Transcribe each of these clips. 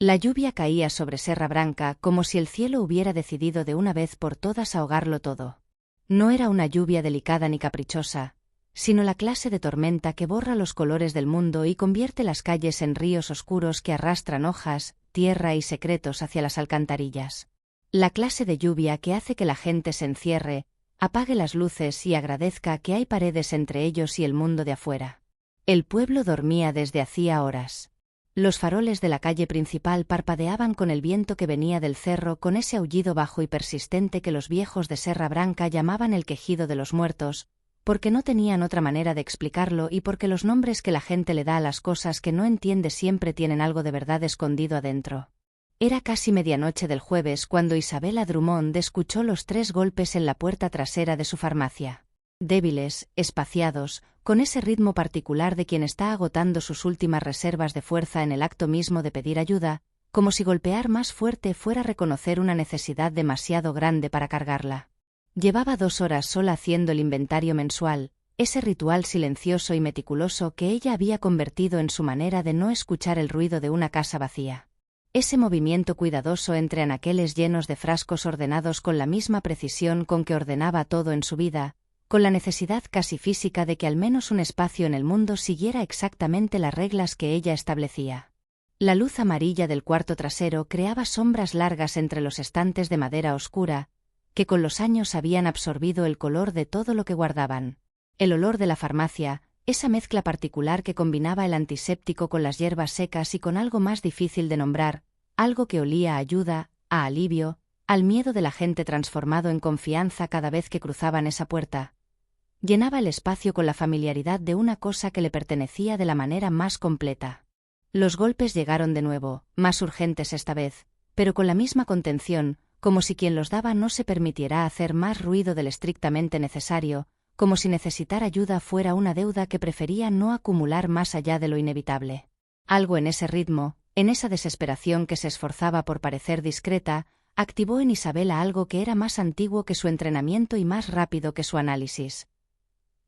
La lluvia caía sobre Serra Branca como si el cielo hubiera decidido de una vez por todas ahogarlo todo. No era una lluvia delicada ni caprichosa, sino la clase de tormenta que borra los colores del mundo y convierte las calles en ríos oscuros que arrastran hojas, tierra y secretos hacia las alcantarillas. La clase de lluvia que hace que la gente se encierre, apague las luces y agradezca que hay paredes entre ellos y el mundo de afuera. El pueblo dormía desde hacía horas. Los faroles de la calle principal parpadeaban con el viento que venía del cerro, con ese aullido bajo y persistente que los viejos de Serra Branca llamaban el quejido de los muertos, porque no tenían otra manera de explicarlo y porque los nombres que la gente le da a las cosas que no entiende siempre tienen algo de verdad escondido adentro. Era casi medianoche del jueves cuando Isabella Drummond escuchó los 3 golpes en la puerta trasera de su farmacia. Débiles, espaciados, con ese ritmo particular de quien está agotando sus últimas reservas de fuerza en el acto mismo de pedir ayuda, como si golpear más fuerte fuera reconocer una necesidad demasiado grande para cargarla. Llevaba 2 horas sola haciendo el inventario mensual, ese ritual silencioso y meticuloso que ella había convertido en su manera de no escuchar el ruido de una casa vacía. Ese movimiento cuidadoso entre anaqueles llenos de frascos ordenados con la misma precisión con que ordenaba todo en su vida, con la necesidad casi física de que al menos un espacio en el mundo siguiera exactamente las reglas que ella establecía. La luz amarilla del cuarto trasero creaba sombras largas entre los estantes de madera oscura, que con los años habían absorbido el color de todo lo que guardaban. El olor de la farmacia, esa mezcla particular que combinaba el antiséptico con las hierbas secas y con algo más difícil de nombrar, algo que olía a ayuda, a alivio, al miedo de la gente transformado en confianza cada vez que cruzaban esa puerta. Llenaba el espacio con la familiaridad de una cosa que le pertenecía de la manera más completa. Los golpes llegaron de nuevo, más urgentes esta vez, pero con la misma contención, como si quien los daba no se permitiera hacer más ruido del estrictamente necesario, como si necesitar ayuda fuera una deuda que prefería no acumular más allá de lo inevitable. Algo en ese ritmo, en esa desesperación que se esforzaba por parecer discreta, activó en Isabella algo que era más antiguo que su entrenamiento y más rápido que su análisis.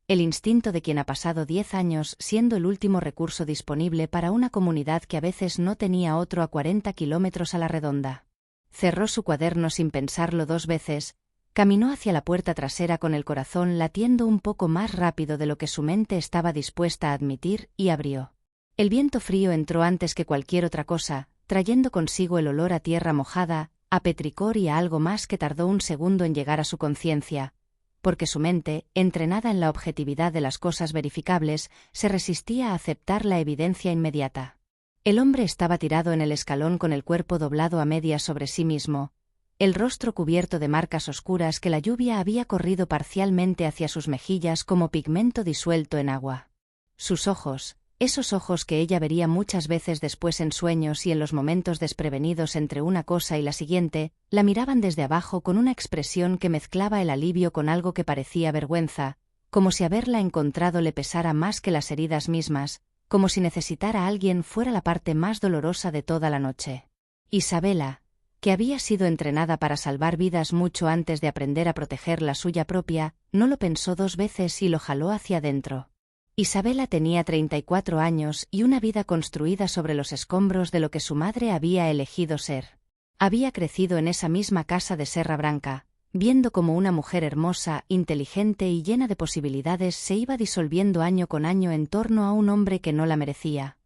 El instinto de quien ha pasado 10 años siendo el último recurso disponible para una comunidad que a veces no tenía otro a 40 kilómetros a la redonda. Cerró su cuaderno sin pensarlo 2 veces, caminó hacia la puerta trasera con el corazón latiendo un poco más rápido de lo que su mente estaba dispuesta a admitir y abrió. El viento frío entró antes que cualquier otra cosa, trayendo consigo el olor a tierra mojada, a petricor y a algo más que tardó un segundo en llegar a su conciencia, porque su mente, entrenada en la objetividad de las cosas verificables, se resistía a aceptar la evidencia inmediata. El hombre estaba tirado en el escalón con el cuerpo doblado a medias sobre sí mismo, el rostro cubierto de marcas oscuras que la lluvia había corrido parcialmente hacia sus mejillas como pigmento disuelto en agua. Sus ojos, esos ojos que ella vería muchas veces después en sueños y en los momentos desprevenidos entre una cosa y la siguiente, la miraban desde abajo con una expresión que mezclaba el alivio con algo que parecía vergüenza, como si haberla encontrado le pesara más que las heridas mismas, como si necesitar a alguien fuera la parte más dolorosa de toda la noche. Isabella, que había sido entrenada para salvar vidas mucho antes de aprender a proteger la suya propia, no lo pensó 2 veces y lo jaló hacia adentro. Isabella tenía 34 años y una vida construida sobre los escombros de lo que su madre había elegido ser. Había crecido en esa misma casa de Serra Branca, viendo cómo una mujer hermosa, inteligente y llena de posibilidades se iba disolviendo año con año en torno a un hombre que no la merecía,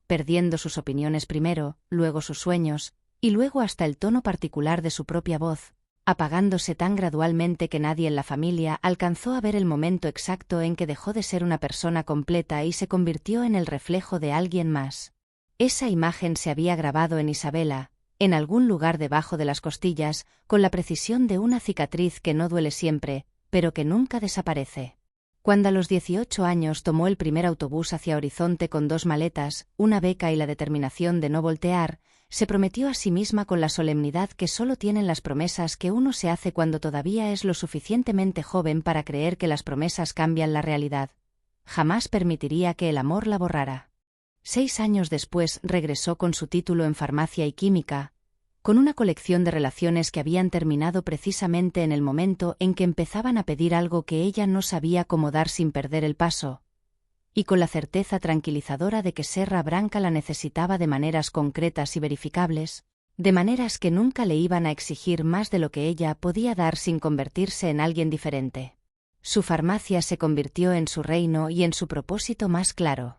perdiendo sus opiniones primero, luego sus sueños, y luego hasta el tono particular de su propia voz, apagándose tan gradualmente que nadie en la familia alcanzó a ver el momento exacto en que dejó de ser una persona completa y se convirtió en el reflejo de alguien más. Esa imagen se había grabado en Isabella, en algún lugar debajo de las costillas, con la precisión de una cicatriz que no duele siempre, pero que nunca desaparece. Cuando a los 18 años tomó el primer autobús hacia Horizonte con 2 maletas, una beca y la determinación de no voltear, se prometió a sí misma con la solemnidad que solo tienen las promesas que uno se hace cuando todavía es lo suficientemente joven para creer que las promesas cambian la realidad. Jamás permitiría que el amor la borrara. 6 años después regresó con su título en farmacia y química, con una colección de relaciones que habían terminado precisamente en el momento en que empezaban a pedir algo que ella no sabía cómo dar sin perder el paso, y con la certeza tranquilizadora de que Serra Branca la necesitaba de maneras concretas y verificables, de maneras que nunca le iban a exigir más de lo que ella podía dar sin convertirse en alguien diferente. Su farmacia se convirtió en su reino y en su propósito más claro.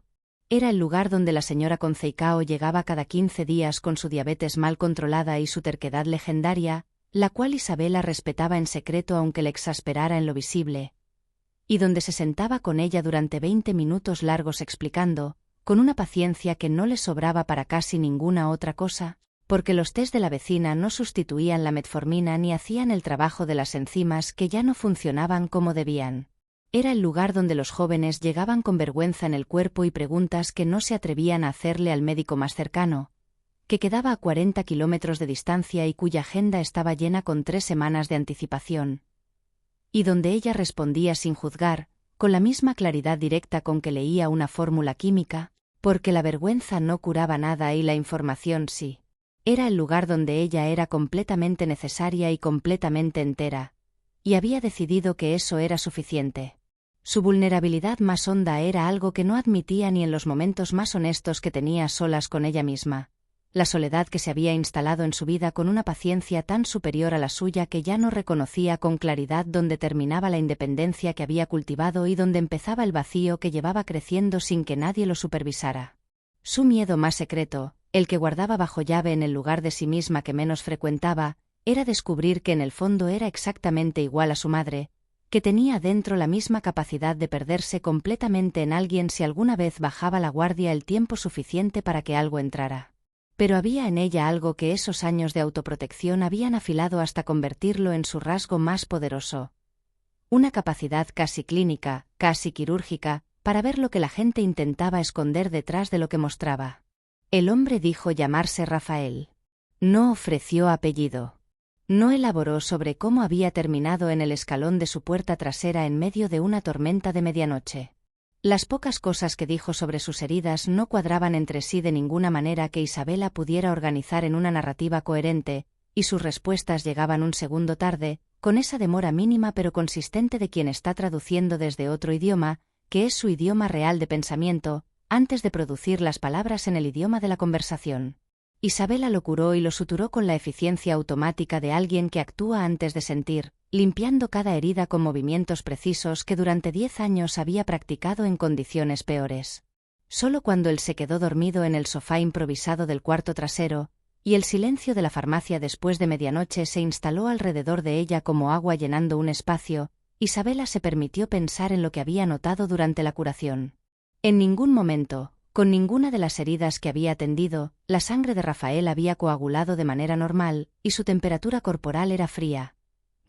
Era el lugar donde la señora Conceicao llegaba cada 15 días con su diabetes mal controlada y su terquedad legendaria, la cual Isabela respetaba en secreto aunque le exasperara en lo visible, y donde se sentaba con ella durante 20 minutos largos explicando, con una paciencia que no le sobraba para casi ninguna otra cosa, porque los tés de la vecina no sustituían la metformina ni hacían el trabajo de las enzimas que ya no funcionaban como debían. Era el lugar donde los jóvenes llegaban con vergüenza en el cuerpo y preguntas que no se atrevían a hacerle al médico más cercano, que quedaba a 40 kilómetros de distancia y cuya agenda estaba llena con 3 semanas de anticipación, y donde ella respondía sin juzgar, con la misma claridad directa con que leía una fórmula química, porque la vergüenza no curaba nada y la información sí. Era el lugar donde ella era completamente necesaria y completamente entera, y había decidido que eso era suficiente. Su vulnerabilidad más honda era algo que no admitía ni en los momentos más honestos que tenía solas con ella misma. La soledad que se había instalado en su vida con una paciencia tan superior a la suya que ya no reconocía con claridad dónde terminaba la independencia que había cultivado y dónde empezaba el vacío que llevaba creciendo sin que nadie lo supervisara. Su miedo más secreto, el que guardaba bajo llave en el lugar de sí misma que menos frecuentaba, era descubrir que en el fondo era exactamente igual a su madre, que tenía dentro la misma capacidad de perderse completamente en alguien si alguna vez bajaba la guardia el tiempo suficiente para que algo entrara. Pero había en ella algo que esos años de autoprotección habían afilado hasta convertirlo en su rasgo más poderoso. Una capacidad casi clínica, casi quirúrgica, para ver lo que la gente intentaba esconder detrás de lo que mostraba. El hombre dijo llamarse Rafael. No ofreció apellido. No elaboró sobre cómo había terminado en el escalón de su puerta trasera en medio de una tormenta de medianoche. Las pocas cosas que dijo sobre sus heridas no cuadraban entre sí de ninguna manera que Isabela pudiera organizar en una narrativa coherente, y sus respuestas llegaban un segundo tarde, con esa demora mínima pero consistente de quien está traduciendo desde otro idioma, que es su idioma real de pensamiento, antes de producir las palabras en el idioma de la conversación. Isabela lo curó y lo suturó con la eficiencia automática de alguien que actúa antes de sentir, limpiando cada herida con movimientos precisos que durante 10 años había practicado en condiciones peores. Solo cuando él se quedó dormido en el sofá improvisado del cuarto trasero, y el silencio de la farmacia después de medianoche se instaló alrededor de ella como agua llenando un espacio, Isabela se permitió pensar en lo que había notado durante la curación. En ningún momento, con ninguna de las heridas que había atendido, la sangre de Rafael había coagulado de manera normal, y su temperatura corporal era fría.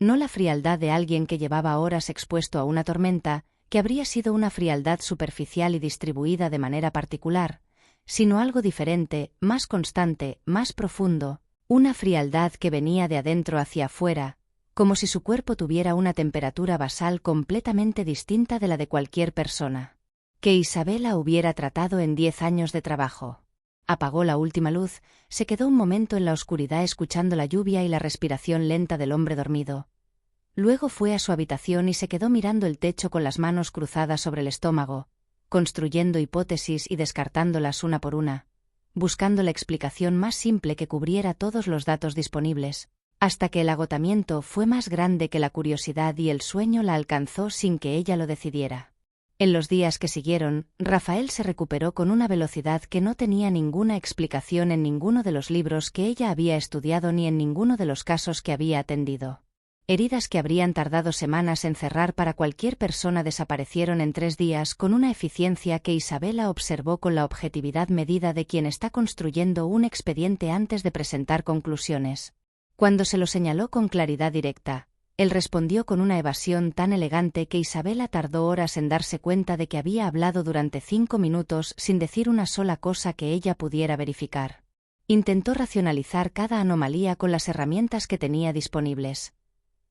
No la frialdad de alguien que llevaba horas expuesto a una tormenta, que habría sido una frialdad superficial y distribuida de manera particular, sino algo diferente, más constante, más profundo, una frialdad que venía de adentro hacia afuera, como si su cuerpo tuviera una temperatura basal completamente distinta de la de cualquier persona que Isabela hubiera tratado en 10 años de trabajo. Apagó la última luz, se quedó un momento en la oscuridad escuchando la lluvia y la respiración lenta del hombre dormido. Luego fue a su habitación y se quedó mirando el techo con las manos cruzadas sobre el estómago, construyendo hipótesis y descartándolas una por una, buscando la explicación más simple que cubriera todos los datos disponibles, hasta que el agotamiento fue más grande que la curiosidad y el sueño la alcanzó sin que ella lo decidiera. En los días que siguieron, Rafael se recuperó con una velocidad que no tenía ninguna explicación en ninguno de los libros que ella había estudiado ni en ninguno de los casos que había atendido. Heridas que habrían tardado semanas en cerrar para cualquier persona desaparecieron en 3 días con una eficiencia que Isabela observó con la objetividad medida de quien está construyendo un expediente antes de presentar conclusiones. Cuando se lo señaló con claridad directa, él respondió con una evasión tan elegante que Isabela tardó horas en darse cuenta de que había hablado durante 5 minutos sin decir una sola cosa que ella pudiera verificar. Intentó racionalizar cada anomalía con las herramientas que tenía disponibles.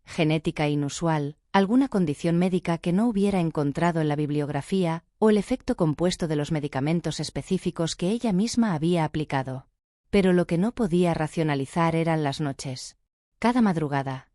Genética inusual, alguna condición médica que no hubiera encontrado en la bibliografía, o el efecto compuesto de los medicamentos específicos que ella misma había aplicado. Pero lo que no podía racionalizar eran las noches. Cada madrugada.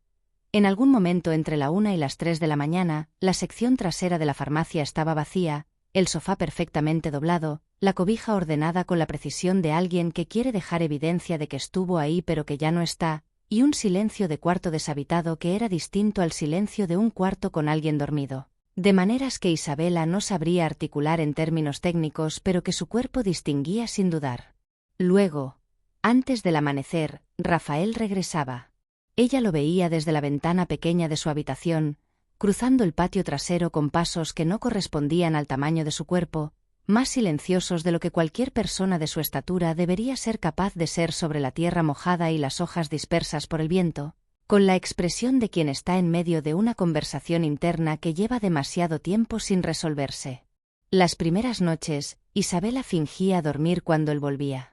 En algún momento entre la 1 y las 3 de la mañana, la sección trasera de la farmacia estaba vacía, el sofá perfectamente doblado, la cobija ordenada con la precisión de alguien que quiere dejar evidencia de que estuvo ahí pero que ya no está, y un silencio de cuarto deshabitado que era distinto al silencio de un cuarto con alguien dormido. De maneras que Isabela no sabría articular en términos técnicos, pero que su cuerpo distinguía sin dudar. Luego, antes del amanecer, Rafael regresaba. Ella lo veía desde la ventana pequeña de su habitación, cruzando el patio trasero con pasos que no correspondían al tamaño de su cuerpo, más silenciosos de lo que cualquier persona de su estatura debería ser capaz de ser sobre la tierra mojada y las hojas dispersas por el viento, con la expresión de quien está en medio de una conversación interna que lleva demasiado tiempo sin resolverse. Las primeras noches, Isabela fingía dormir cuando él volvía.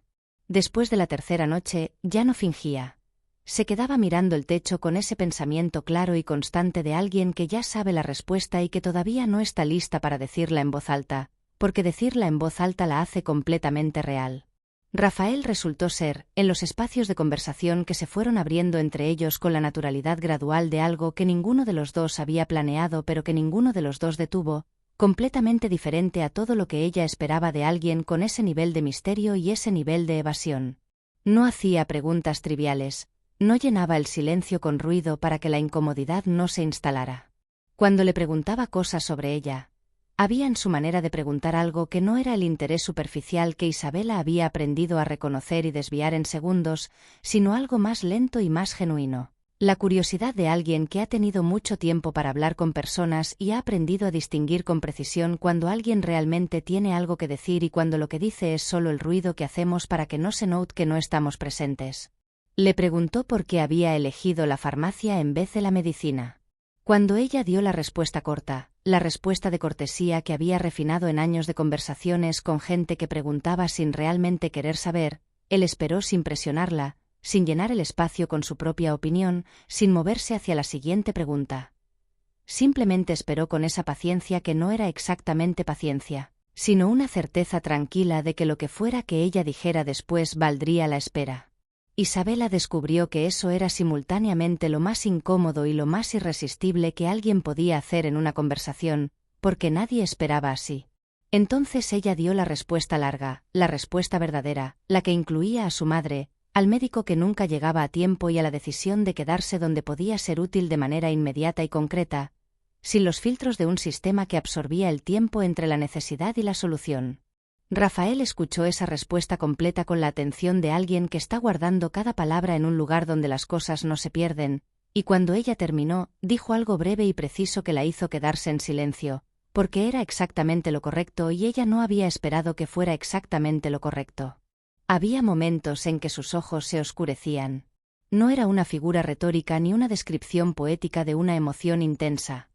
Después de la tercera noche, ya no fingía. Se quedaba mirando el techo con ese pensamiento claro y constante de alguien que ya sabe la respuesta y que todavía no está lista para decirla en voz alta, porque decirla en voz alta la hace completamente real. Rafael resultó ser, en los espacios de conversación que se fueron abriendo entre ellos con la naturalidad gradual de algo que ninguno de los dos había planeado pero que ninguno de los dos detuvo, completamente diferente a todo lo que ella esperaba de alguien con ese nivel de misterio y ese nivel de evasión. No hacía preguntas triviales. No llenaba el silencio con ruido para que la incomodidad no se instalara. Cuando le preguntaba cosas sobre ella, había en su manera de preguntar algo que no era el interés superficial que Isabela había aprendido a reconocer y desviar en segundos, sino algo más lento y más genuino. La curiosidad de alguien que ha tenido mucho tiempo para hablar con personas y ha aprendido a distinguir con precisión cuando alguien realmente tiene algo que decir y cuando lo que dice es solo el ruido que hacemos para que no se note que no estamos presentes. Le preguntó por qué había elegido la farmacia en vez de la medicina. Cuando ella dio la respuesta corta, la respuesta de cortesía que había refinado en años de conversaciones con gente que preguntaba sin realmente querer saber, él esperó sin presionarla, sin llenar el espacio con su propia opinión, sin moverse hacia la siguiente pregunta. Simplemente esperó con esa paciencia que no era exactamente paciencia, sino una certeza tranquila de que lo que fuera que ella dijera después valdría la espera. Isabela descubrió que eso era simultáneamente lo más incómodo y lo más irresistible que alguien podía hacer en una conversación, porque nadie esperaba así. Entonces ella dio la respuesta larga, la respuesta verdadera, la que incluía a su madre, al médico que nunca llegaba a tiempo y a la decisión de quedarse donde podía ser útil de manera inmediata y concreta, sin los filtros de un sistema que absorbía el tiempo entre la necesidad y la solución. Rafael escuchó esa respuesta completa con la atención de alguien que está guardando cada palabra en un lugar donde las cosas no se pierden, y cuando ella terminó, dijo algo breve y preciso que la hizo quedarse en silencio, porque era exactamente lo correcto y ella no había esperado que fuera exactamente lo correcto. Había momentos en que sus ojos se oscurecían. No era una figura retórica ni una descripción poética de una emoción intensa.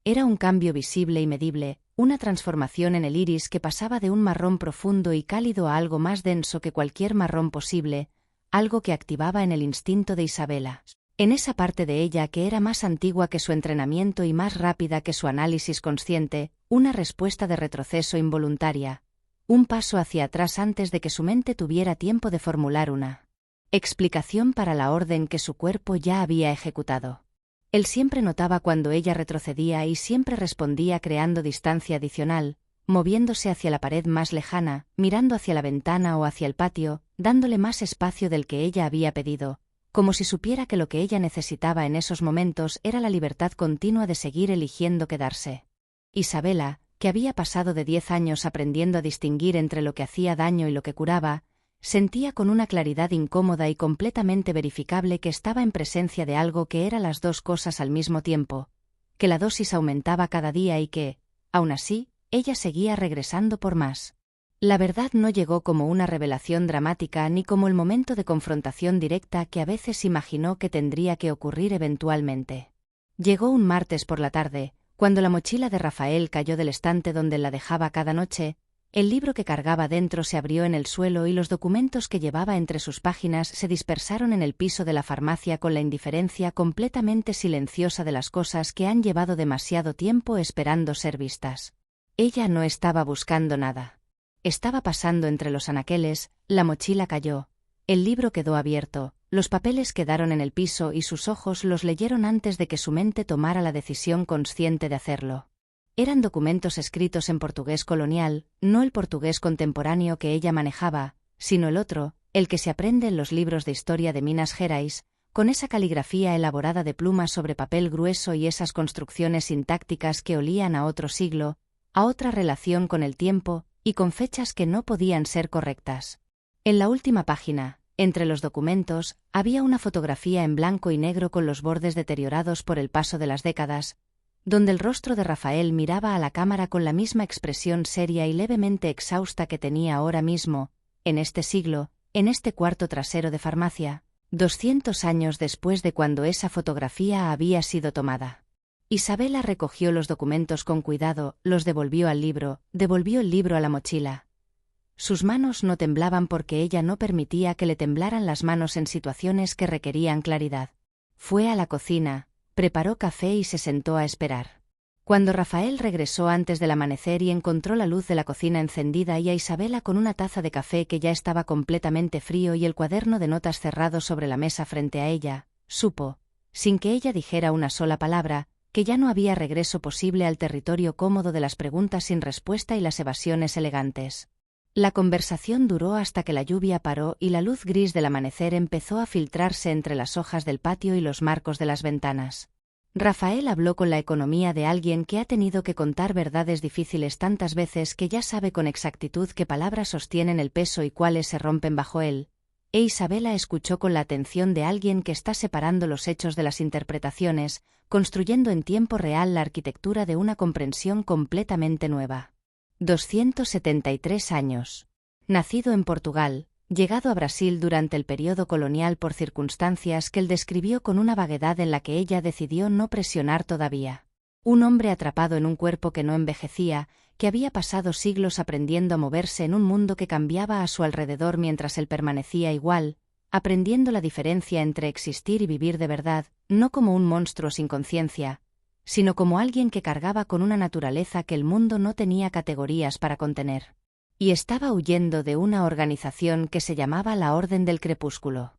Era un cambio visible y medible, una transformación en el iris que pasaba de un marrón profundo y cálido a algo más denso que cualquier marrón posible, algo que activaba en el instinto de Isabela, en esa parte de ella que era más antigua que su entrenamiento y más rápida que su análisis consciente, una respuesta de retroceso involuntaria, un paso hacia atrás antes de que su mente tuviera tiempo de formular una explicación para la orden que su cuerpo ya había ejecutado. Él siempre notaba cuando ella retrocedía y siempre respondía creando distancia adicional, moviéndose hacia la pared más lejana, mirando hacia la ventana o hacia el patio, dándole más espacio del que ella había pedido, como si supiera que lo que ella necesitaba en esos momentos era la libertad continua de seguir eligiendo quedarse. Isabela, que había pasado de 10 años aprendiendo a distinguir entre lo que hacía daño y lo que curaba, sentía con una claridad incómoda y completamente verificable que estaba en presencia de algo que era las dos cosas al mismo tiempo, que la dosis aumentaba cada día y que, aun así, ella seguía regresando por más. La verdad no llegó como una revelación dramática ni como el momento de confrontación directa que a veces imaginó que tendría que ocurrir eventualmente. Llegó un martes por la tarde, cuando la mochila de Rafael cayó del estante donde la dejaba cada noche. El libro que cargaba dentro se abrió en el suelo y los documentos que llevaba entre sus páginas se dispersaron en el piso de la farmacia con la indiferencia completamente silenciosa de las cosas que han llevado demasiado tiempo esperando ser vistas. Ella no estaba buscando nada. Estaba pasando entre los anaqueles, la mochila cayó, el libro quedó abierto, los papeles quedaron en el piso y sus ojos los leyeron antes de que su mente tomara la decisión consciente de hacerlo. Eran documentos escritos en portugués colonial, no el portugués contemporáneo que ella manejaba, sino el otro, el que se aprende en los libros de historia de Minas Gerais, con esa caligrafía elaborada de plumas sobre papel grueso y esas construcciones sintácticas que olían a otro siglo, a otra relación con el tiempo, y con fechas que no podían ser correctas. En la última página, entre los documentos, había una fotografía en blanco y negro con los bordes deteriorados por el paso de las décadas, donde el rostro de Rafael miraba a la cámara con la misma expresión seria y levemente exhausta que tenía ahora mismo, en este siglo, en este cuarto trasero de farmacia, 200 años después de cuando esa fotografía había sido tomada. Isabela recogió los documentos con cuidado, los devolvió al libro, devolvió el libro a la mochila. Sus manos no temblaban porque ella no permitía que le temblaran las manos en situaciones que requerían claridad. Fue a la cocina, preparó café y se sentó a esperar. Cuando Rafael regresó antes del amanecer y encontró la luz de la cocina encendida y a Isabela con una taza de café que ya estaba completamente frío y el cuaderno de notas cerrado sobre la mesa frente a ella, supo, sin que ella dijera una sola palabra, que ya no había regreso posible al territorio cómodo de las preguntas sin respuesta y las evasiones elegantes. La conversación duró hasta que la lluvia paró y la luz gris del amanecer empezó a filtrarse entre las hojas del patio y los marcos de las ventanas. Rafael habló con la economía de alguien que ha tenido que contar verdades difíciles tantas veces que ya sabe con exactitud qué palabras sostienen el peso y cuáles se rompen bajo él, e Isabela escuchó con la atención de alguien que está separando los hechos de las interpretaciones, construyendo en tiempo real la arquitectura de una comprensión completamente nueva. 273 años. Nacido en Portugal, llegado a Brasil durante el periodo colonial por circunstancias que él describió con una vaguedad en la que ella decidió no presionar todavía. Un hombre atrapado en un cuerpo que no envejecía, que había pasado siglos aprendiendo a moverse en un mundo que cambiaba a su alrededor mientras él permanecía igual, aprendiendo la diferencia entre existir y vivir de verdad, no como un monstruo sin conciencia, sino como alguien que cargaba con una naturaleza que el mundo no tenía categorías para contener. Y estaba huyendo de una organización que se llamaba la Orden del Crepúsculo.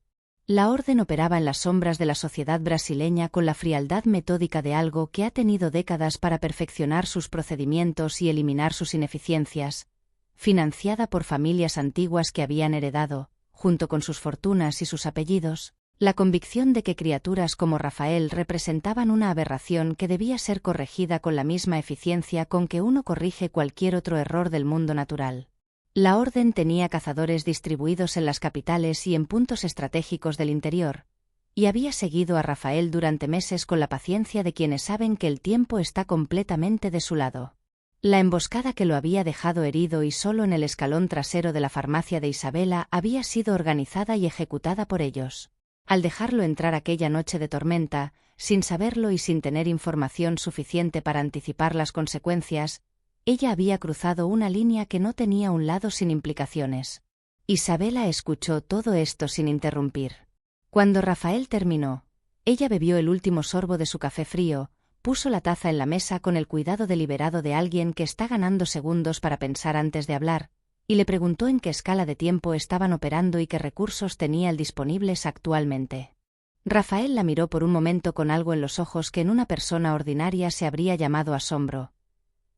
La Orden operaba en las sombras de la sociedad brasileña con la frialdad metódica de algo que ha tenido décadas para perfeccionar sus procedimientos y eliminar sus ineficiencias, financiada por familias antiguas que habían heredado, junto con sus fortunas y sus apellidos, la convicción de que criaturas como Rafael representaban una aberración que debía ser corregida con la misma eficiencia con que uno corrige cualquier otro error del mundo natural. La Orden tenía cazadores distribuidos en las capitales y en puntos estratégicos del interior, y había seguido a Rafael durante meses con la paciencia de quienes saben que el tiempo está completamente de su lado. La emboscada que lo había dejado herido y solo en el escalón trasero de la farmacia de Isabela había sido organizada y ejecutada por ellos. Al dejarlo entrar aquella noche de tormenta, sin saberlo y sin tener información suficiente para anticipar las consecuencias, ella había cruzado una línea que no tenía un lado sin implicaciones. Isabela escuchó todo esto sin interrumpir. Cuando Rafael terminó, ella bebió el último sorbo de su café frío, puso la taza en la mesa con el cuidado deliberado de alguien que está ganando segundos para pensar antes de hablar, y le preguntó en qué escala de tiempo estaban operando y qué recursos tenían disponibles actualmente. Rafael la miró por un momento con algo en los ojos que en una persona ordinaria se habría llamado asombro.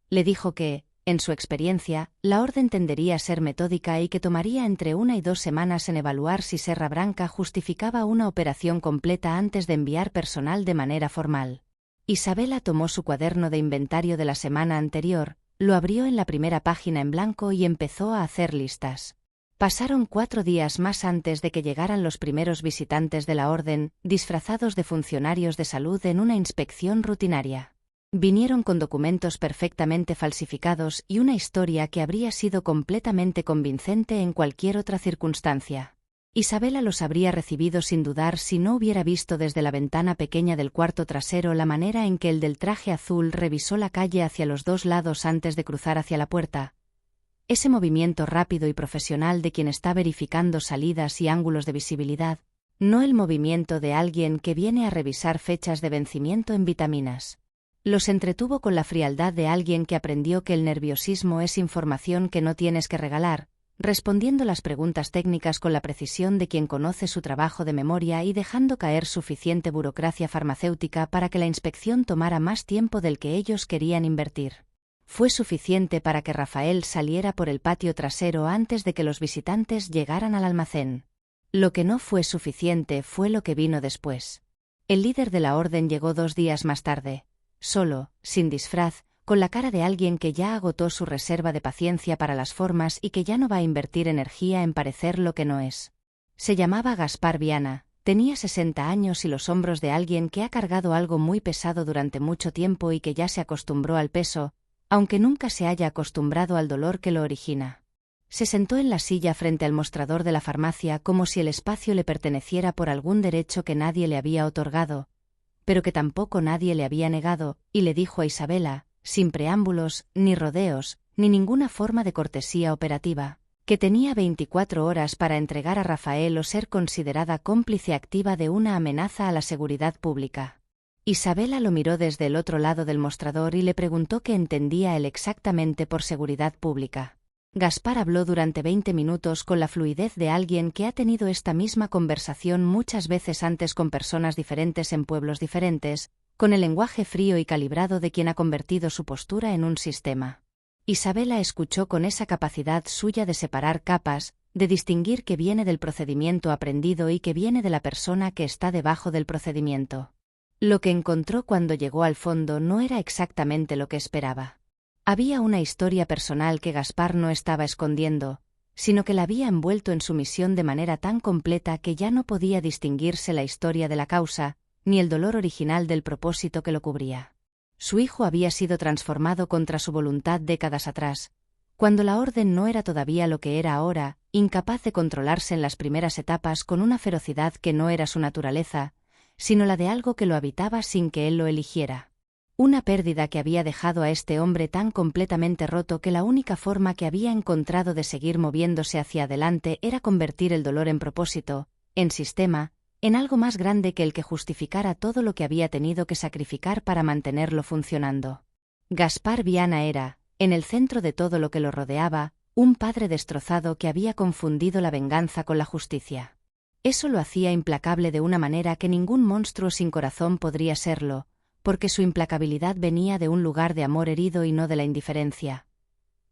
Le dijo que, en su experiencia, la Orden tendería a ser metódica y que tomaría entre 1 y 2 semanas en evaluar si Serra Branca justificaba una operación completa antes de enviar personal de manera formal. Isabela tomó su cuaderno de inventario de la semana anterior, lo abrió en la primera página en blanco y empezó a hacer listas. Pasaron 4 días más antes de que llegaran los primeros visitantes de la Orden, disfrazados de funcionarios de salud en una inspección rutinaria. Vinieron con documentos perfectamente falsificados y una historia que habría sido completamente convincente en cualquier otra circunstancia. Isabela los habría recibido sin dudar si no hubiera visto desde la ventana pequeña del cuarto trasero la manera en que el del traje azul revisó la calle hacia los 2 lados antes de cruzar hacia la puerta. Ese movimiento rápido y profesional de quien está verificando salidas y ángulos de visibilidad, no el movimiento de alguien que viene a revisar fechas de vencimiento en vitaminas. Los entretuvo con la frialdad de alguien que aprendió que el nerviosismo es información que no tienes que regalar, respondiendo las preguntas técnicas con la precisión de quien conoce su trabajo de memoria y dejando caer suficiente burocracia farmacéutica para que la inspección tomara más tiempo del que ellos querían invertir. Fue suficiente para que Rafael saliera por el patio trasero antes de que los visitantes llegaran al almacén. Lo que no fue suficiente fue lo que vino después. El líder de la orden llegó 2 días más tarde, solo, sin disfraz, con la cara de alguien que ya agotó su reserva de paciencia para las formas y que ya no va a invertir energía en parecer lo que no es. Se llamaba Gaspar Viana, tenía 60 años y los hombros de alguien que ha cargado algo muy pesado durante mucho tiempo y que ya se acostumbró al peso, aunque nunca se haya acostumbrado al dolor que lo origina. Se sentó en la silla frente al mostrador de la farmacia como si el espacio le perteneciera por algún derecho que nadie le había otorgado, pero que tampoco nadie le había negado, y le dijo a Isabela, sin preámbulos, ni rodeos, ni ninguna forma de cortesía operativa, que tenía 24 horas para entregar a Rafael o ser considerada cómplice activa de una amenaza a la seguridad pública. Isabela lo miró desde el otro lado del mostrador y le preguntó qué entendía él exactamente por seguridad pública. Gaspar habló durante 20 minutos con la fluidez de alguien que ha tenido esta misma conversación muchas veces antes con personas diferentes en pueblos diferentes, con el lenguaje frío y calibrado de quien ha convertido su postura en un sistema. Isabela escuchó con esa capacidad suya de separar capas, de distinguir qué viene del procedimiento aprendido y qué viene de la persona que está debajo del procedimiento. Lo que encontró cuando llegó al fondo no era exactamente lo que esperaba. Había una historia personal que Gaspar no estaba escondiendo, sino que la había envuelto en su misión de manera tan completa que ya no podía distinguirse la historia de la causa, ni el dolor original del propósito que lo cubría. Su hijo había sido transformado contra su voluntad décadas atrás, cuando la orden no era todavía lo que era ahora, incapaz de controlarse en las primeras etapas con una ferocidad que no era su naturaleza, sino la de algo que lo habitaba sin que él lo eligiera. Una pérdida que había dejado a este hombre tan completamente roto que la única forma que había encontrado de seguir moviéndose hacia adelante era convertir el dolor en propósito, en sistema, en algo más grande que el que justificara todo lo que había tenido que sacrificar para mantenerlo funcionando. Gaspar Viana era, en el centro de todo lo que lo rodeaba, un padre destrozado que había confundido la venganza con la justicia. Eso lo hacía implacable de una manera que ningún monstruo sin corazón podría serlo, porque su implacabilidad venía de un lugar de amor herido y no de la indiferencia.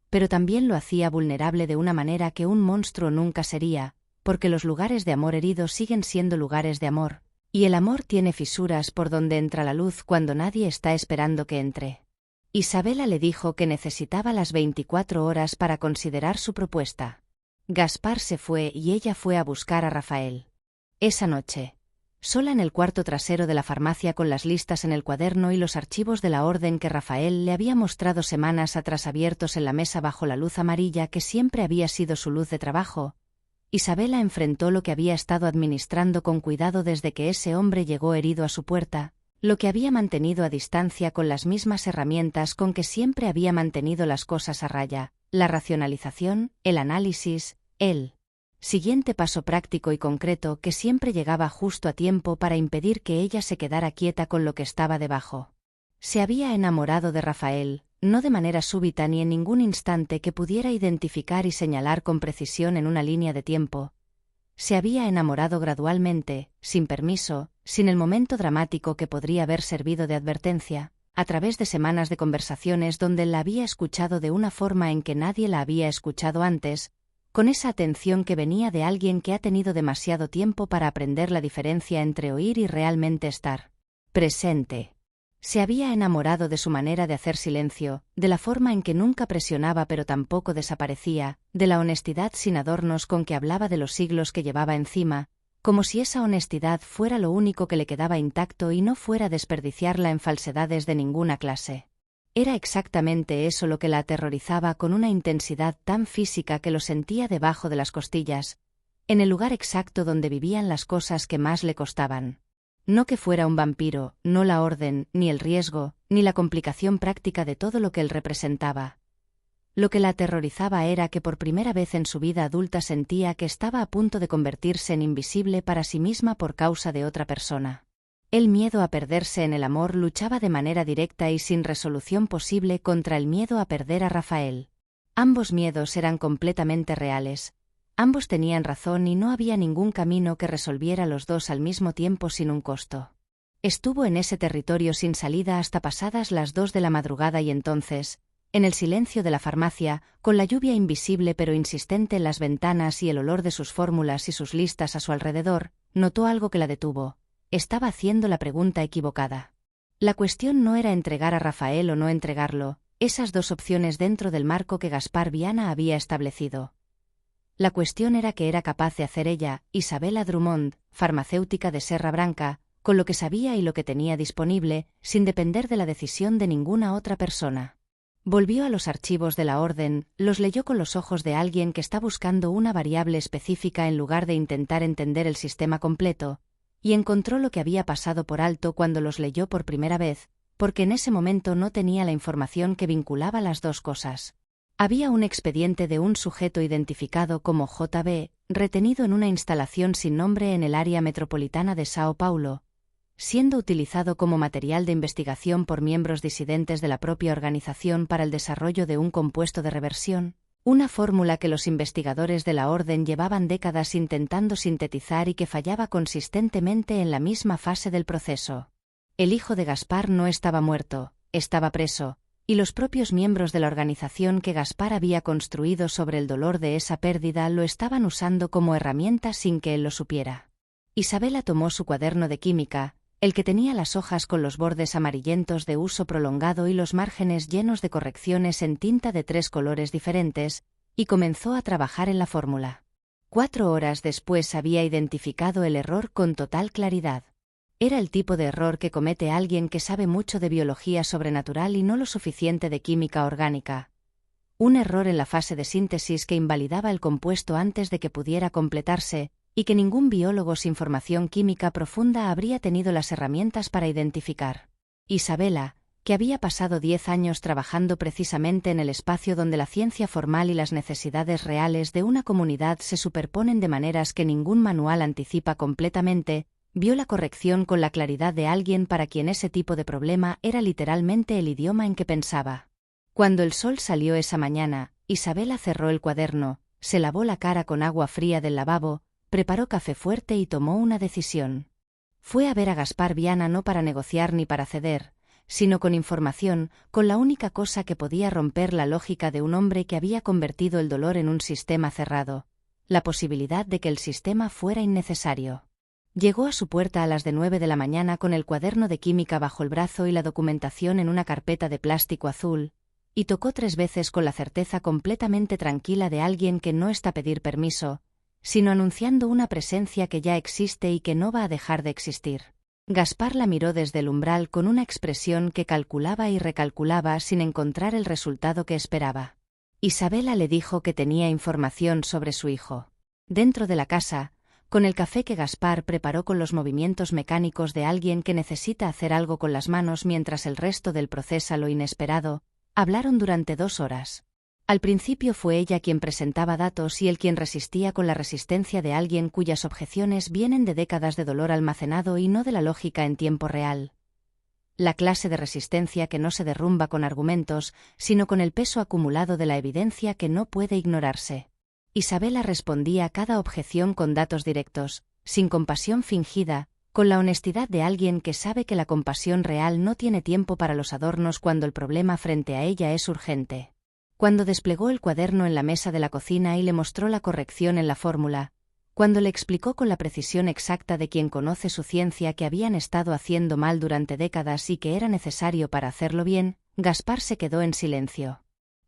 Pero también lo hacía vulnerable de una manera que un monstruo nunca sería, porque los lugares de amor herido siguen siendo lugares de amor, y el amor tiene fisuras por donde entra la luz cuando nadie está esperando que entre. Isabela le dijo que necesitaba las 24 horas para considerar su propuesta. Gaspar se fue y ella fue a buscar a Rafael. Esa noche, sola en el cuarto trasero de la farmacia con las listas en el cuaderno y los archivos de la orden que Rafael le había mostrado semanas atrás abiertos en la mesa bajo la luz amarilla que siempre había sido su luz de trabajo, Isabela enfrentó lo que había estado administrando con cuidado desde que ese hombre llegó herido a su puerta, lo que había mantenido a distancia con las mismas herramientas con que siempre había mantenido las cosas a raya, la racionalización, el análisis, el siguiente paso práctico y concreto que siempre llegaba justo a tiempo para impedir que ella se quedara quieta con lo que estaba debajo. Se había enamorado de Rafael, no de manera súbita ni en ningún instante que pudiera identificar y señalar con precisión en una línea de tiempo. Se había enamorado gradualmente, sin permiso, sin el momento dramático que podría haber servido de advertencia, a través de semanas de conversaciones donde la había escuchado de una forma en que nadie la había escuchado antes, con esa atención que venía de alguien que ha tenido demasiado tiempo para aprender la diferencia entre oír y realmente estar presente. Se había enamorado de su manera de hacer silencio, de la forma en que nunca presionaba pero tampoco desaparecía, de la honestidad sin adornos con que hablaba de los siglos que llevaba encima, como si esa honestidad fuera lo único que le quedaba intacto y no fuera desperdiciarla en falsedades de ninguna clase. Era exactamente eso lo que la aterrorizaba con una intensidad tan física que lo sentía debajo de las costillas, en el lugar exacto donde vivían las cosas que más le costaban. No que fuera un vampiro, no la orden, ni el riesgo, ni la complicación práctica de todo lo que él representaba. Lo que la aterrorizaba era que por primera vez en su vida adulta sentía que estaba a punto de convertirse en invisible para sí misma por causa de otra persona. El miedo a perderse en el amor luchaba de manera directa y sin resolución posible contra el miedo a perder a Rafael. Ambos miedos eran completamente reales. Ambos tenían razón y no había ningún camino que resolviera los dos al mismo tiempo sin un costo. Estuvo en ese territorio sin salida hasta pasadas las 2 de la madrugada y entonces, en el silencio de la farmacia, con la lluvia invisible pero insistente en las ventanas y el olor de sus fórmulas y sus listas a su alrededor, notó algo que la detuvo. Estaba haciendo la pregunta equivocada. La cuestión no era entregar a Rafael o no entregarlo, esas dos opciones dentro del marco que Gaspar Viana había establecido. La cuestión era qué era capaz de hacer ella, Isabela Drummond, farmacéutica de Serra Branca, con lo que sabía y lo que tenía disponible, sin depender de la decisión de ninguna otra persona. Volvió a los archivos de la orden, los leyó con los ojos de alguien que está buscando una variable específica en lugar de intentar entender el sistema completo, y encontró lo que había pasado por alto cuando los leyó por primera vez, porque en ese momento no tenía la información que vinculaba las dos cosas. Había un expediente de un sujeto identificado como J.B., retenido en una instalación sin nombre en el área metropolitana de Sao Paulo, siendo utilizado como material de investigación por miembros disidentes de la propia organización para el desarrollo de un compuesto de reversión, una fórmula que los investigadores de la orden llevaban décadas intentando sintetizar y que fallaba consistentemente en la misma fase del proceso. El hijo de Gaspar no estaba muerto, estaba preso, y los propios miembros de la organización que Gaspar había construido sobre el dolor de esa pérdida lo estaban usando como herramienta sin que él lo supiera. Isabela tomó su cuaderno de química, el que tenía las hojas con los bordes amarillentos de uso prolongado y los márgenes llenos de correcciones en tinta de 3 colores diferentes, y comenzó a trabajar en la fórmula. 4 horas después había identificado el error con total claridad. Era el tipo de error que comete alguien que sabe mucho de biología sobrenatural y no lo suficiente de química orgánica. Un error en la fase de síntesis que invalidaba el compuesto antes de que pudiera completarse, y que ningún biólogo sin formación química profunda habría tenido las herramientas para identificar. Isabela, que había pasado 10 años trabajando precisamente en el espacio donde la ciencia formal y las necesidades reales de una comunidad se superponen de maneras que ningún manual anticipa completamente, vio la corrección con la claridad de alguien para quien ese tipo de problema era literalmente el idioma en que pensaba. Cuando el sol salió esa mañana, Isabela cerró el cuaderno, se lavó la cara con agua fría del lavabo, preparó café fuerte y tomó una decisión. Fue a ver a Gaspar Viana no para negociar ni para ceder, sino con información, con la única cosa que podía romper la lógica de un hombre que había convertido el dolor en un sistema cerrado, la posibilidad de que el sistema fuera innecesario. Llegó a su puerta a las 9 de la mañana con el cuaderno de química bajo el brazo y la documentación en una carpeta de plástico azul, y tocó 3 veces con la certeza completamente tranquila de alguien que no está a pedir permiso, sino anunciando una presencia que ya existe y que no va a dejar de existir. Gaspar la miró desde el umbral con una expresión que calculaba y recalculaba sin encontrar el resultado que esperaba. Isabela le dijo que tenía información sobre su hijo. Dentro de la casa, con el café que Gaspar preparó con los movimientos mecánicos de alguien que necesita hacer algo con las manos mientras el resto del procesa lo inesperado, hablaron durante 2 horas. Al principio fue ella quien presentaba datos y él quien resistía con la resistencia de alguien cuyas objeciones vienen de décadas de dolor almacenado y no de la lógica en tiempo real. La clase de resistencia que no se derrumba con argumentos, sino con el peso acumulado de la evidencia que no puede ignorarse. Isabela respondía a cada objeción con datos directos, sin compasión fingida, con la honestidad de alguien que sabe que la compasión real no tiene tiempo para los adornos cuando el problema frente a ella es urgente. Cuando desplegó el cuaderno en la mesa de la cocina y le mostró la corrección en la fórmula, cuando le explicó con la precisión exacta de quien conoce su ciencia que habían estado haciendo mal durante décadas y que era necesario para hacerlo bien, Gaspar se quedó en silencio.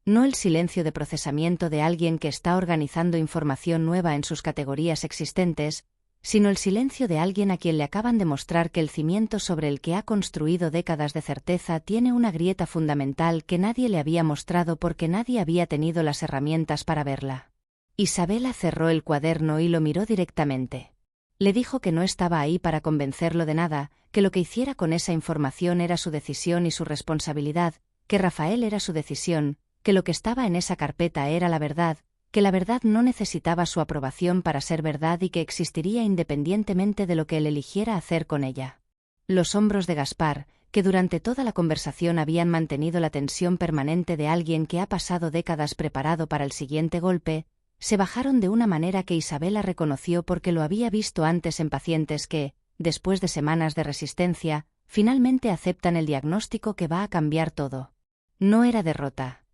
No el silencio de procesamiento de alguien que está organizando información nueva en sus categorías existentes, sino el silencio de alguien a quien le acaban de mostrar que el cimiento sobre el que ha construido décadas de certeza tiene una grieta fundamental que nadie le había mostrado porque nadie había tenido las herramientas para verla. Isabela cerró el cuaderno y lo miró directamente. Le dijo que no estaba ahí para convencerlo de nada, que lo que hiciera con esa información era su decisión y su responsabilidad, que Rafael era su decisión, que lo que estaba en esa carpeta era la verdad, que la verdad no necesitaba su aprobación para ser verdad y que existiría independientemente de lo que él eligiera hacer con ella. Los hombros de Gaspar, que durante toda la conversación habían mantenido la tensión permanente de alguien que ha pasado décadas preparado para el siguiente golpe, se bajaron de una manera que Isabela reconoció porque lo había visto antes en pacientes que, después de semanas de resistencia, finalmente aceptan el diagnóstico que va a cambiar todo. No era derrota.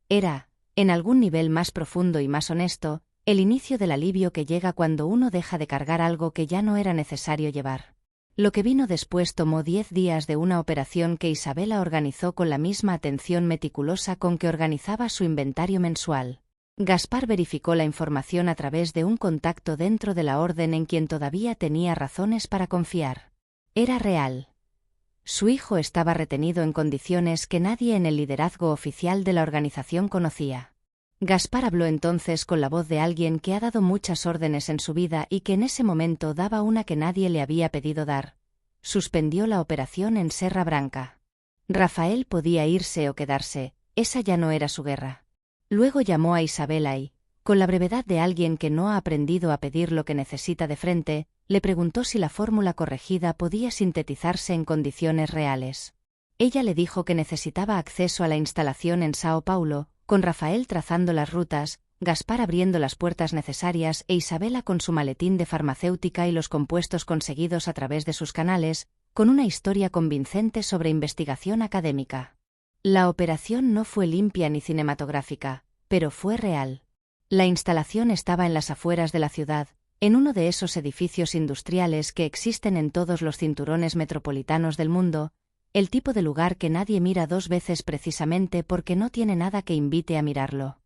Era, en algún nivel más profundo y más honesto, el inicio del alivio que llega cuando uno deja de cargar algo que ya no era necesario llevar. Lo que vino después tomó 10 días de una operación que Isabela organizó con la misma atención meticulosa con que organizaba su inventario mensual. Gaspar verificó la información a través de un contacto dentro de la orden en quien todavía tenía razones para confiar. Era real. Su hijo estaba retenido en condiciones que nadie en el liderazgo oficial de la organización conocía. Gaspar habló entonces con la voz de alguien que ha dado muchas órdenes en su vida y que en ese momento daba una que nadie le había pedido dar. Suspendió la operación en Serra Branca. Rafael podía irse o quedarse, esa ya no era su guerra. Luego llamó a Isabela y, con la brevedad de alguien que no ha aprendido a pedir lo que necesita de frente, le preguntó si la fórmula corregida podía sintetizarse en condiciones reales. Ella le dijo que necesitaba acceso a la instalación en Sao Paulo, con Rafael trazando las rutas, Gaspar abriendo las puertas necesarias e Isabela con su maletín de farmacéutica y los compuestos conseguidos a través de sus canales, con una historia convincente sobre investigación académica. La operación no fue limpia ni cinematográfica, pero fue real. La instalación estaba en las afueras de la ciudad, en uno de esos edificios industriales que existen en todos los cinturones metropolitanos del mundo, el tipo de lugar que nadie mira dos veces precisamente porque no tiene nada que invite a mirarlo.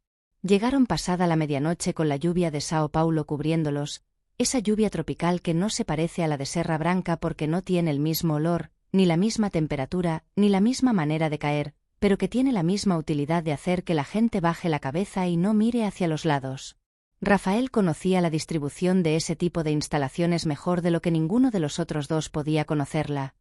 Llegaron pasada la medianoche con la lluvia de Sao Paulo cubriéndolos, esa lluvia tropical que no se parece a la de Serra Branca porque no tiene el mismo olor, ni la misma temperatura, ni la misma manera de caer, pero que tiene la misma utilidad de hacer que la gente baje la cabeza y no mire hacia los lados. Rafael conocía la distribución de ese tipo de instalaciones mejor de lo que ninguno de los otros dos podía conocerla.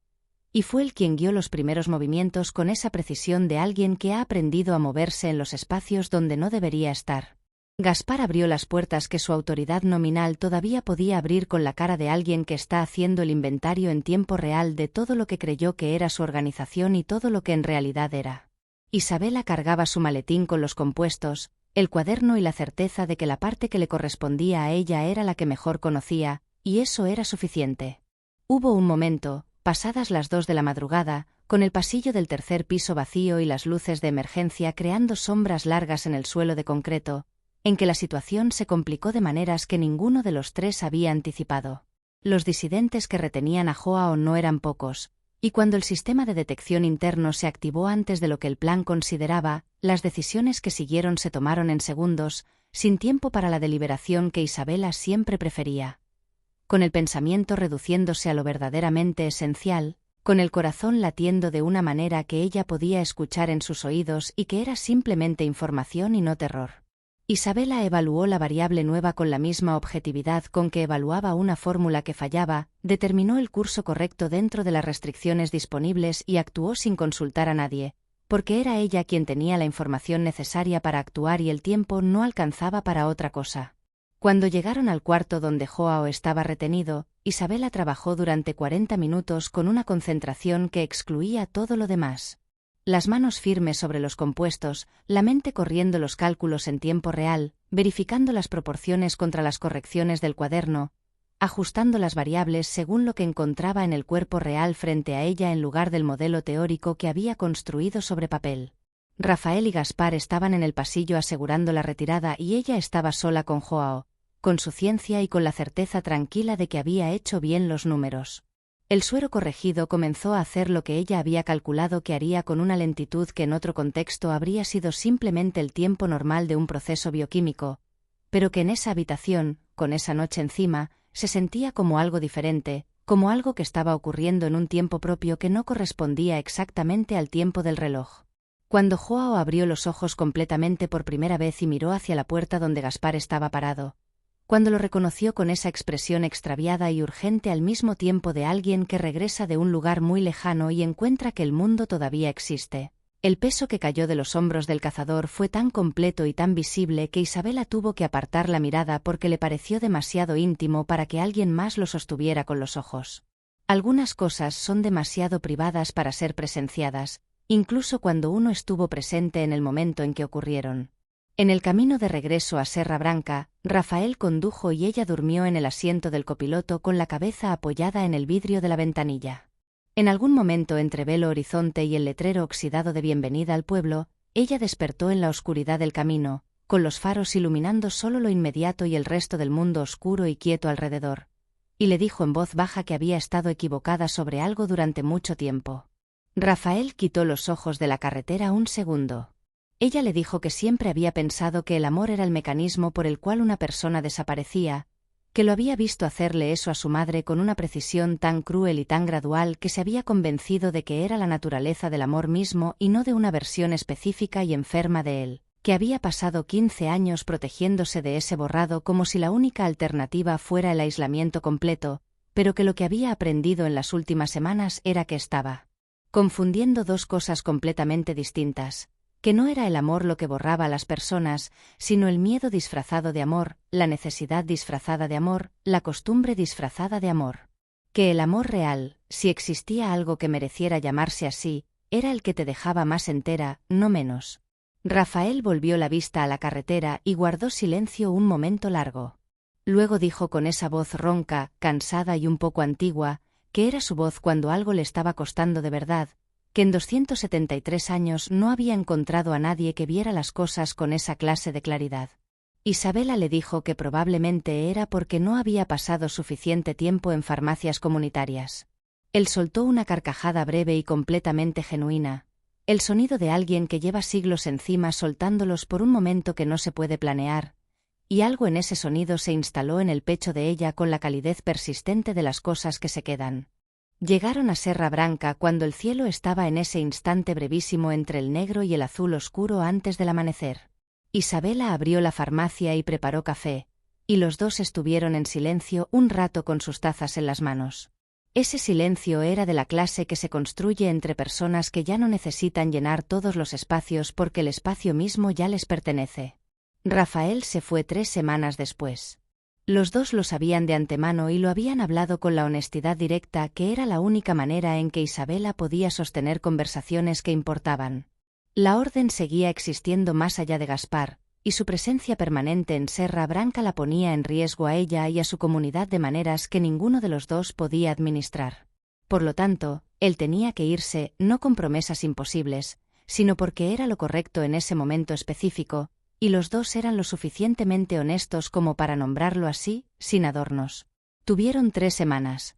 Y fue él quien guió los primeros movimientos con esa precisión de alguien que ha aprendido a moverse en los espacios donde no debería estar. Gaspar abrió las puertas que su autoridad nominal todavía podía abrir con la cara de alguien que está haciendo el inventario en tiempo real de todo lo que creyó que era su organización y todo lo que en realidad era. Isabela cargaba su maletín con los compuestos, el cuaderno y la certeza de que la parte que le correspondía a ella era la que mejor conocía, y eso era suficiente. Hubo un momento, pasadas las 2 de la madrugada, con el pasillo del tercer piso vacío y las luces de emergencia creando sombras largas en el suelo de concreto, en que la situación se complicó de maneras que ninguno de los tres había anticipado. Los disidentes que retenían a Joao no eran pocos, y cuando el sistema de detección interno se activó antes de lo que el plan consideraba, las decisiones que siguieron se tomaron en segundos, sin tiempo para la deliberación que Isabela siempre prefería. Con el pensamiento reduciéndose a lo verdaderamente esencial, con el corazón latiendo de una manera que ella podía escuchar en sus oídos y que era simplemente información y no terror. Isabela evaluó la variable nueva con la misma objetividad con que evaluaba una fórmula que fallaba, determinó el curso correcto dentro de las restricciones disponibles y actuó sin consultar a nadie, porque era ella quien tenía la información necesaria para actuar y el tiempo no alcanzaba para otra cosa. Cuando llegaron al cuarto donde Joao estaba retenido, Isabela trabajó durante 40 minutos con una concentración que excluía todo lo demás. Las manos firmes sobre los compuestos, la mente corriendo los cálculos en tiempo real, verificando las proporciones contra las correcciones del cuaderno, ajustando las variables según lo que encontraba en el cuerpo real frente a ella en lugar del modelo teórico que había construido sobre papel. Rafael y Gaspar estaban en el pasillo asegurando la retirada y ella estaba sola con Joao, con su ciencia y con la certeza tranquila de que había hecho bien los números. El suero corregido comenzó a hacer lo que ella había calculado que haría con una lentitud que en otro contexto habría sido simplemente el tiempo normal de un proceso bioquímico, pero que en esa habitación, con esa noche encima, se sentía como algo diferente, como algo que estaba ocurriendo en un tiempo propio que no correspondía exactamente al tiempo del reloj. Cuando Joao abrió los ojos completamente por primera vez y miró hacia la puerta donde Gaspar estaba parado, cuando lo reconoció con esa expresión extraviada y urgente al mismo tiempo de alguien que regresa de un lugar muy lejano y encuentra que el mundo todavía existe, el peso que cayó de los hombros del cazador fue tan completo y tan visible que Isabela tuvo que apartar la mirada porque le pareció demasiado íntimo para que alguien más lo sostuviera con los ojos. Algunas cosas son demasiado privadas para ser presenciadas, incluso cuando uno estuvo presente en el momento en que ocurrieron. En el camino de regreso a Serra Branca, Rafael condujo y ella durmió en el asiento del copiloto con la cabeza apoyada en el vidrio de la ventanilla. En algún momento entre Belo Horizonte y el letrero oxidado de bienvenida al pueblo, ella despertó en la oscuridad del camino, con los faros iluminando solo lo inmediato y el resto del mundo oscuro y quieto alrededor, y le dijo en voz baja que había estado equivocada sobre algo durante mucho tiempo. Rafael quitó los ojos de la carretera un segundo. Ella le dijo que siempre había pensado que el amor era el mecanismo por el cual una persona desaparecía, que lo había visto hacerle eso a su madre con una precisión tan cruel y tan gradual que se había convencido de que era la naturaleza del amor mismo y no de una versión específica y enferma de él, que había pasado 15 años protegiéndose de ese borrado como si la única alternativa fuera el aislamiento completo, pero que lo que había aprendido en las últimas semanas era que estaba confundiendo dos cosas completamente distintas, que no era el amor lo que borraba a las personas, sino el miedo disfrazado de amor, la necesidad disfrazada de amor, la costumbre disfrazada de amor. Que el amor real, si existía algo que mereciera llamarse así, era el que te dejaba más entera, no menos. Rafael volvió la vista a la carretera y guardó silencio un momento largo. Luego dijo con esa voz ronca, cansada y un poco antigua, que era su voz cuando algo le estaba costando de verdad, que en 273 años no había encontrado a nadie que viera las cosas con esa clase de claridad. Isabela le dijo que probablemente era porque no había pasado suficiente tiempo en farmacias comunitarias. Él soltó una carcajada breve y completamente genuina, el sonido de alguien que lleva siglos encima soltándolos por un momento que no se puede planear, y algo en ese sonido se instaló en el pecho de ella con la calidez persistente de las cosas que se quedan. Llegaron a Serra Branca cuando el cielo estaba en ese instante brevísimo entre el negro y el azul oscuro antes del amanecer. Isabela abrió la farmacia y preparó café, y los dos estuvieron en silencio un rato con sus tazas en las manos. Ese silencio era de la clase que se construye entre personas que ya no necesitan llenar todos los espacios porque el espacio mismo ya les pertenece. Rafael se fue 3 semanas después. Los dos lo sabían de antemano y lo habían hablado con la honestidad directa que era la única manera en que Isabela podía sostener conversaciones que importaban. La orden seguía existiendo más allá de Gaspar, y su presencia permanente en Serra Branca la ponía en riesgo a ella y a su comunidad de maneras que ninguno de los dos podía administrar. Por lo tanto, él tenía que irse, no con promesas imposibles, sino porque era lo correcto en ese momento específico, y los dos eran lo suficientemente honestos como para nombrarlo así, sin adornos. Tuvieron 3 semanas.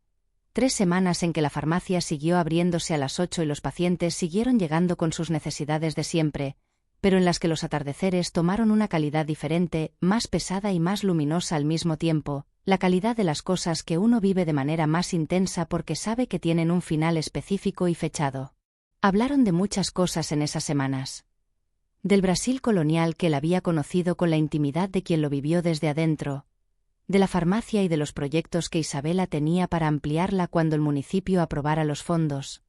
3 semanas en que la farmacia siguió abriéndose a las 8 y los pacientes siguieron llegando con sus necesidades de siempre, pero en las que los atardeceres tomaron una calidad diferente, más pesada y más luminosa al mismo tiempo, la calidad de las cosas que uno vive de manera más intensa porque sabe que tienen un final específico y fechado. Hablaron de muchas cosas en esas semanas. Del Brasil colonial que él había conocido con la intimidad de quien lo vivió desde adentro, de la farmacia y de los proyectos que Isabela tenía para ampliarla cuando el municipio aprobara los fondos,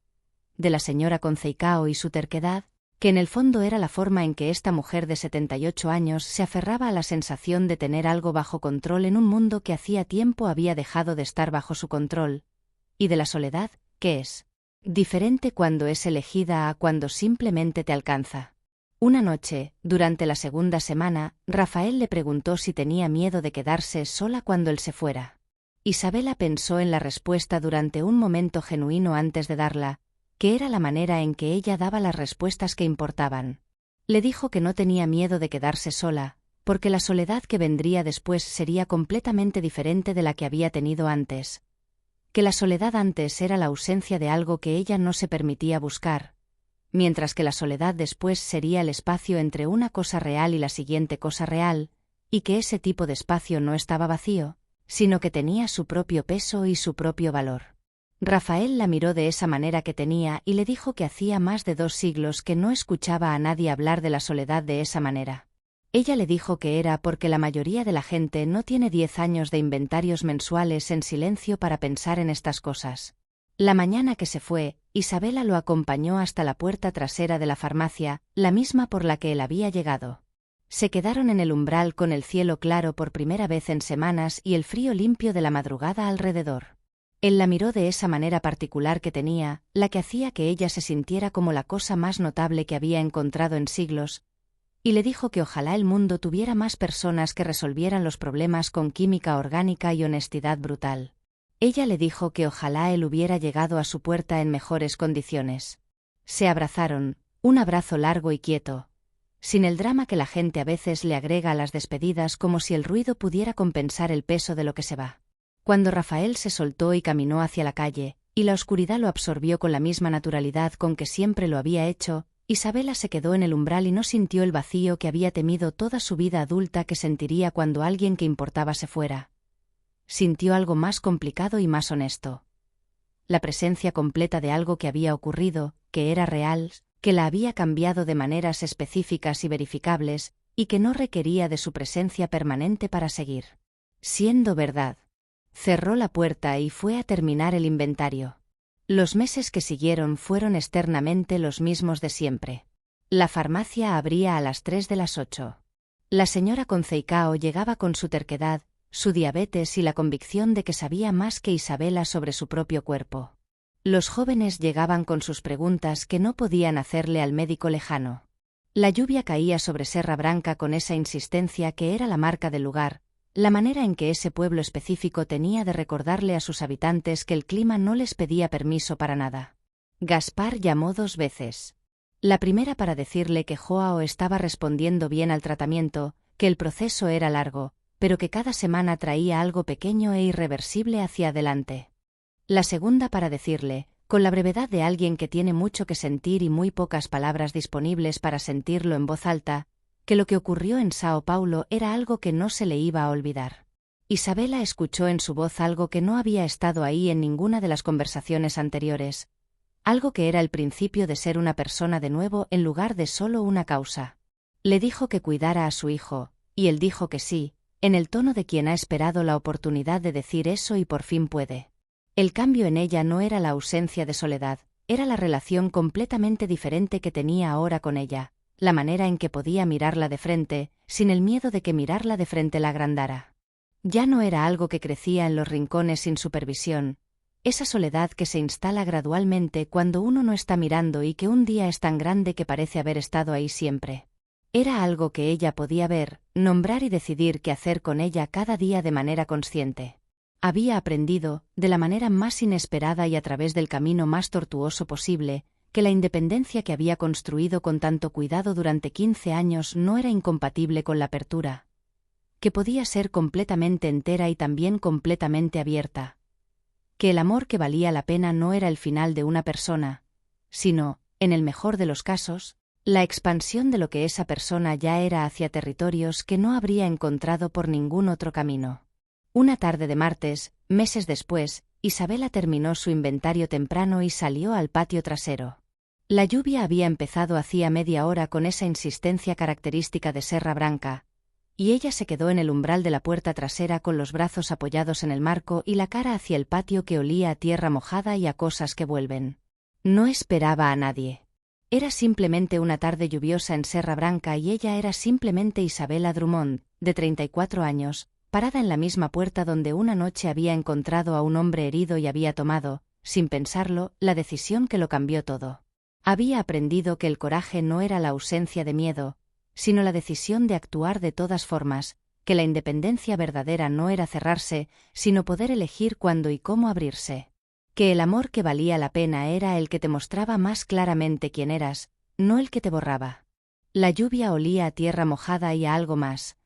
de la señora Conceicao y su terquedad, que en el fondo era la forma en que esta mujer de 78 años se aferraba a la sensación de tener algo bajo control en un mundo que hacía tiempo había dejado de estar bajo su control, y de la soledad, que es diferente cuando es elegida a cuando simplemente te alcanza. Una noche, durante la segunda semana, Rafael le preguntó si tenía miedo de quedarse sola cuando él se fuera. Isabela pensó en la respuesta durante un momento genuino antes de darla, que era la manera en que ella daba las respuestas que importaban. Le dijo que no tenía miedo de quedarse sola, porque la soledad que vendría después sería completamente diferente de la que había tenido antes. Que la soledad antes era la ausencia de algo que ella no se permitía buscar, mientras que la soledad después sería el espacio entre una cosa real y la siguiente cosa real, y que ese tipo de espacio no estaba vacío, sino que tenía su propio peso y su propio valor. Rafael la miró de esa manera que tenía y le dijo que hacía más de 2 siglos que no escuchaba a nadie hablar de la soledad de esa manera. Ella le dijo que era porque la mayoría de la gente no tiene 10 años de inventarios mensuales en silencio para pensar en estas cosas. La mañana que se fue, Isabela lo acompañó hasta la puerta trasera de la farmacia, la misma por la que él había llegado. Se quedaron en el umbral con el cielo claro por primera vez en semanas y el frío limpio de la madrugada alrededor. Él la miró de esa manera particular que tenía, la que hacía que ella se sintiera como la cosa más notable que había encontrado en siglos, y le dijo que ojalá el mundo tuviera más personas que resolvieran los problemas con química orgánica y honestidad brutal. Ella le dijo que ojalá él hubiera llegado a su puerta en mejores condiciones. Se abrazaron, un abrazo largo y quieto, sin el drama que la gente a veces le agrega a las despedidas, como si el ruido pudiera compensar el peso de lo que se va. Cuando Rafael se soltó y caminó hacia la calle, y la oscuridad lo absorbió con la misma naturalidad con que siempre lo había hecho, Isabela se quedó en el umbral y no sintió el vacío que había temido toda su vida adulta que sentiría cuando alguien que importaba se fuera. Sintió algo más complicado y más honesto. La presencia completa de algo que había ocurrido, que era real, que la había cambiado de maneras específicas y verificables, y que no requería de su presencia permanente para seguir siendo verdad. Cerró la puerta y fue a terminar el inventario. Los meses que siguieron fueron externamente los mismos de siempre. La farmacia abría a las 3 de las 8. La señora Conceicao llegaba con su terquedad, su diabetes y la convicción de que sabía más que Isabela sobre su propio cuerpo. Los jóvenes llegaban con sus preguntas que no podían hacerle al médico lejano. La lluvia caía sobre Serra Branca con esa insistencia que era la marca del lugar, la manera en que ese pueblo específico tenía de recordarle a sus habitantes que el clima no les pedía permiso para nada. Gaspar llamó 2 veces. La primera para decirle que Joao estaba respondiendo bien al tratamiento, que el proceso era largo, pero que cada semana traía algo pequeño e irreversible hacia adelante. La segunda para decirle, con la brevedad de alguien que tiene mucho que sentir y muy pocas palabras disponibles para sentirlo en voz alta, que lo que ocurrió en Sao Paulo era algo que no se le iba a olvidar. Isabela escuchó en su voz algo que no había estado ahí en ninguna de las conversaciones anteriores, algo que era el principio de ser una persona de nuevo en lugar de solo una causa. Le dijo que cuidara a su hijo, y él dijo que sí, en el tono de quien ha esperado la oportunidad de decir eso y por fin puede. El cambio en ella no era la ausencia de soledad, era la relación completamente diferente que tenía ahora con ella, la manera en que podía mirarla de frente, sin el miedo de que mirarla de frente la agrandara. Ya no era algo que crecía en los rincones sin supervisión, esa soledad que se instala gradualmente cuando uno no está mirando y que un día es tan grande que parece haber estado ahí siempre. Era algo que ella podía ver, nombrar y decidir qué hacer con ella cada día de manera consciente. Había aprendido, de la manera más inesperada y a través del camino más tortuoso posible, que la independencia que había construido con tanto cuidado durante 15 años no era incompatible con la apertura, que podía ser completamente entera y también completamente abierta, que el amor que valía la pena no era el final de una persona, sino, en el mejor de los casos, la expansión de lo que esa persona ya era hacia territorios que no habría encontrado por ningún otro camino. Una tarde de martes, meses después, Isabela terminó su inventario temprano y salió al patio trasero. La lluvia había empezado hacía media hora con esa insistencia característica de Serra Branca, y ella se quedó en el umbral de la puerta trasera con los brazos apoyados en el marco y la cara hacia el patio que olía a tierra mojada y a cosas que vuelven. No esperaba a nadie. Era simplemente una tarde lluviosa en Serra Branca y ella era simplemente Isabela Drummond, de 34 años, parada en la misma puerta donde una noche había encontrado a un hombre herido y había tomado, sin pensarlo, la decisión que lo cambió todo. Había aprendido que el coraje no era la ausencia de miedo, sino la decisión de actuar de todas formas, que la independencia verdadera no era cerrarse, sino poder elegir cuándo y cómo abrirse. Que el amor que valía la pena era el que te mostraba más claramente quién eras, no el que te borraba. La lluvia olía a tierra mojada y a algo más,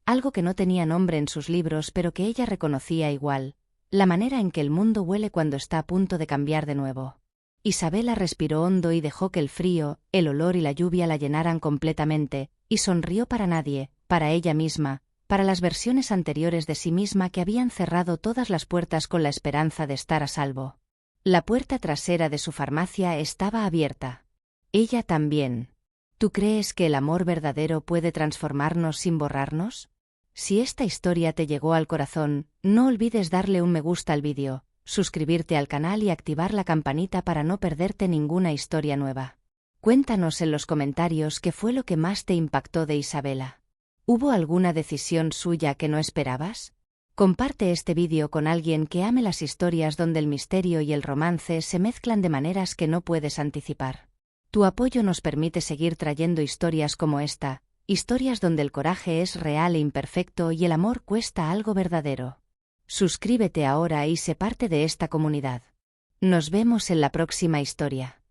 algo que no tenía nombre en sus libros pero que ella reconocía igual, la manera en que el mundo huele cuando está a punto de cambiar de nuevo. Isabela respiró hondo y dejó que el frío, el olor y la lluvia la llenaran completamente, y sonrió para nadie, para ella misma, para las versiones anteriores de sí misma que habían cerrado todas las puertas con la esperanza de estar a salvo. La puerta trasera de su farmacia estaba abierta. Ella también. ¿Tú crees que el amor verdadero puede transformarnos sin borrarnos? Si esta historia te llegó al corazón, no olvides darle un me gusta al vídeo, suscribirte al canal y activar la campanita para no perderte ninguna historia nueva. Cuéntanos en los comentarios qué fue lo que más te impactó de Isabela. ¿Hubo alguna decisión suya que no esperabas? Comparte este vídeo con alguien que ame las historias donde el misterio y el romance se mezclan de maneras que no puedes anticipar. Tu apoyo nos permite seguir trayendo historias como esta, historias donde el coraje es real e imperfecto y el amor cuesta algo verdadero. Suscríbete ahora y sé parte de esta comunidad. Nos vemos en la próxima historia.